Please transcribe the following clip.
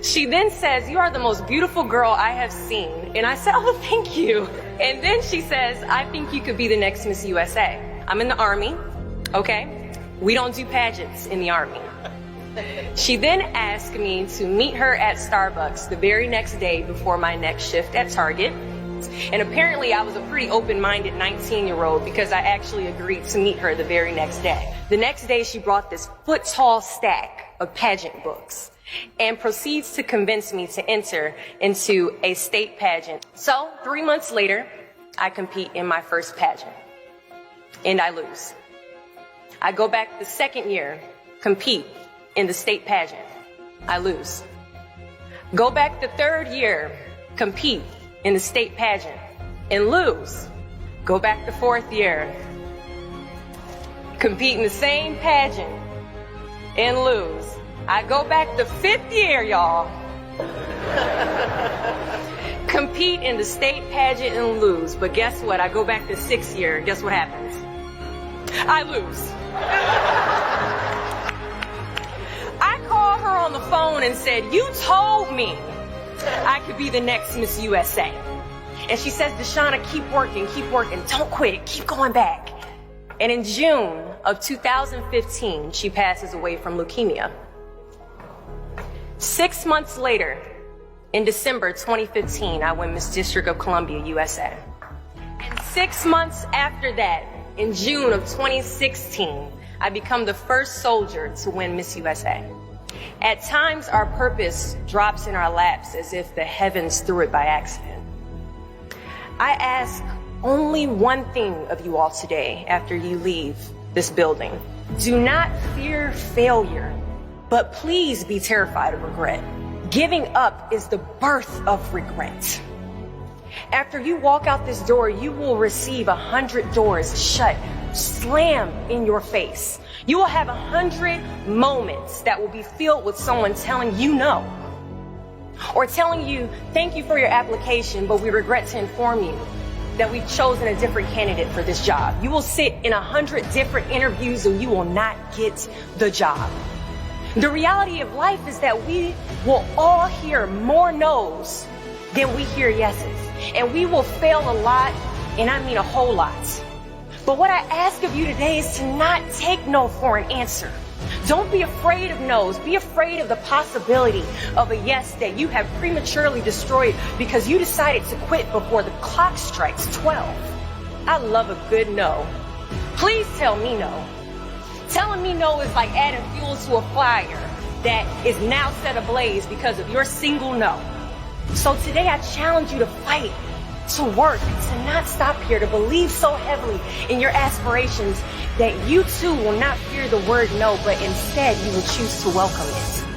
She then says, "You are the most beautiful girl I have seen." And I said, "Oh, thank you." And then she says, "I think you could be the next Miss USA." I'm in the Army, okay? We don't do pageants in the Army. She then asked me to meet her at Starbucks the very next day before my next shift at Target. And apparently I was a pretty open-minded 19-year-old because I actually agreed to meet her the very next day. The next day she brought this foot-tall stack of pageant books and proceeds to convince me to enter into a state pageant. So 3 months later, I compete in my first pageant and I lose. I go back the second year, compete in the state pageant. I lose. Go back the third year, compete in the state pageant and lose. Go back the fourth year, compete in the same pageant and lose. I go back the fifth year, y'all. Compete in the state pageant and lose. But guess what? I go back the sixth year. Guess what happens? I lose. I called her on the phone and said, "You told me I could be the next Miss USA." And she says, "Deshauna, keep working, don't quit, keep going back." And in June of 2015, she passes away from leukemia. 6 months later, in December 2015, I win Miss District of Columbia, USA. And 6 months after that, in June of 2016, I become the first soldier to win Miss USA. At times, our purpose drops in our laps as if the heavens threw it by accident. I ask only one thing of you all today after you leave this building. Do not fear failure, but please be terrified of regret. Giving up is the birth of regret. After you walk out this door, you will receive 100 doors shut, slam in your face. You will have 100 moments that will be filled with someone telling you no, or telling you, "Thank you for your application, but we regret to inform you that we've chosen a different candidate for this job." You will sit in 100 different interviews and you will not get the job. The reality of life is that we will all hear more no's than we hear yeses. And we will fail a lot, and I mean a whole lot. But what I ask of you today is to not take no for an answer. Don't be afraid of no's. Be afraid of the possibility of a yes that you have prematurely destroyed because you decided to quit before the clock strikes 12. I love a good no. Please tell me no. Telling me no is like adding fuel to a fire that is now set ablaze because of your single no. So today I challenge you to fight, to work, to not stop here, to believe so heavily in your aspirations that you too will not fear the word no, but instead you will choose to welcome it.